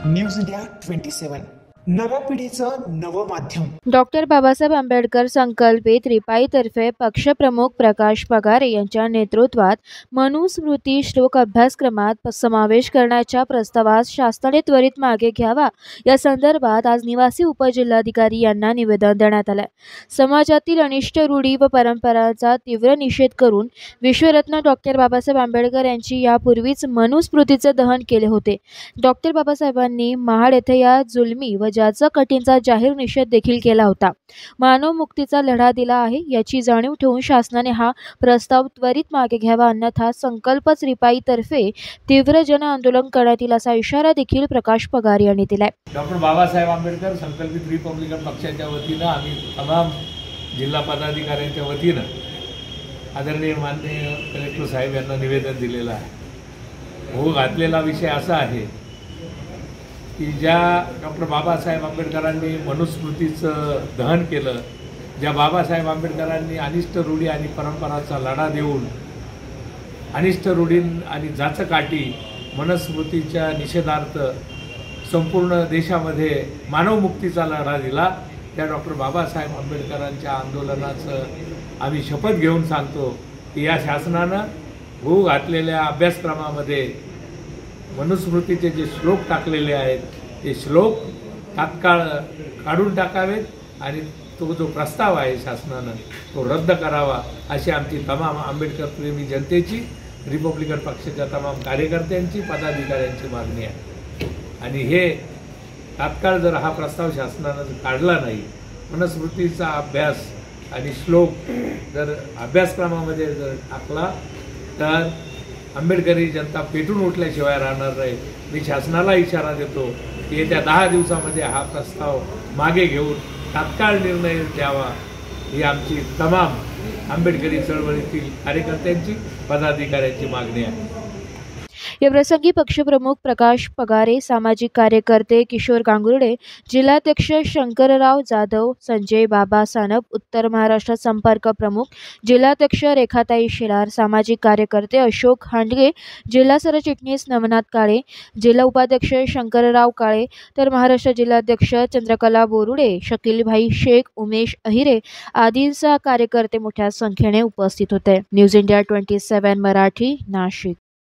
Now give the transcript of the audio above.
News India 27 नव्या पिढीचं नवं माध्यम। डॉक्टर बाबासाहेब आंबेडकर संकल्पित रिपाईतर्फे पक्षप्रमुख प्रकाश पगारे यांच्या नेतृत्वात मनुस्मृती श्लोक अभ्यासक्रमात समावेश करण्याच्या प्रस्तावास शासनाने त्वरित मागे घ्यावा या संदर्भात आज निवासी उपजिल्हाधिकारी यांना निवेदन देण्यात आले। समाजातील अनिष्ट रूढी व परंपरांचा तीव्र निषेध करून विश्वरत्न डॉक्टर बाबासाहेब आंबेडकर यांची यापूर्वीच मनुस्मृतीचे दहन केले होते। डॉक्टर बाबासाहेबांनी महाड येथे या जुलमी व ज्याचा कटींचा जाहीर निषेध देखील केला होता। मानव मुक्तीचा लढा दिला आहे याची जाणीव ठेवून शासनाने हा प्रस्ताव त्वरित मागे घ्यावा, अन्यथा संकल्पच रिपाईतर्फे तीव्र जन आंदोलन करण्यात येईल असा इशारा देखील प्रकाश पगारे यांनी दिलाय। डॉक्टर बाबासाहेब आंबेडकर संकल्पित रिपब्लिकन पक्षाच्या वतीनं आम्ही तमाम जिल्हा पदाधिकाऱ्यांच्या वतीनं आदरणीय माननीय कलेक्टर साहेब यांना निवेदन दिलेलं आहे। हो घातलेला विषय असा आहे की ज्या डॉक्टर बाबासाहेब आंबेडकरांनी मनुस्मृतीचं दहन केलं, ज्या बाबासाहेब आंबेडकरांनी अनिष्ट रूढी आणि परंपराचा लढा देऊन अनिष्ट रूढी आणि जाचकाठी मनुस्मृतीच्या निषेधार्थ संपूर्ण देशामध्ये मानवमुक्तीचा लढा दिला, त्या डॉक्टर बाबासाहेब आंबेडकरांच्या आंदोलनाचं आम्ही शपथ घेऊन सांगतो की या शासनानं होऊ घातलेल्या अभ्यासक्रमामध्ये मनुस्मृतीचे जे श्लोक टाकलेले आहेत ते श्लोक तात्काळ काढून टाकावेत आणि तो जो प्रस्ताव आहे शासनानं तो रद्द करावा अशी आमची तमाम आंबेडकर प्रेमी जनतेची, रिपब्लिकन पक्षाच्या तमाम कार्यकर्त्यांची, पदाधिकाऱ्यांची मागणी आहे। आणि हे तात्काळ जर हा प्रस्ताव शासनानं काढला नाही, मनुस्मृतीचा अभ्यास आणि श्लोक जर अभ्यासक्रमामध्ये जर टाकला तर आंबेडकरी जनता पेटून उठल्याशिवाय राहणार नाही। मी शासनाला इशारा देतो की येत्या 10 दिवसामध्ये हा प्रस्ताव मागे घेऊन तात्काळ निर्णय द्यावा ही आमची तमाम आंबेडकरी चळवळीतील कार्यकर्त्यांची, पदाधिकाऱ्यांची मागणी आहे। या प्रसंगी पक्षप्रमुख प्रकाश पगारे, सामाजिक कार्यकर्ते किशोर गांगुर्डे, जिल्हाध्यक्ष शंकरराव जाधव, संजय बाबा सानप, उत्तर महाराष्ट्र संपर्क प्रमुख जिल्हाध्यक्ष रेखाताई शेलार, सामाजिक कार्यकर्ते अशोक हांडगे, जिल्हा सरचिटणीस नवनाथ काळे, जिल्हा उपाध्यक्ष शंकरराव काळे, तर महाराष्ट्र जिल्हाध्यक्ष चंद्रकला बोरुडे, शकीलभाई शेख, उमेश अहिरे आदींचा कार्यकर्ते मोठ्या संख्येने उपस्थित होते। News India 27 Marathi, Nashik.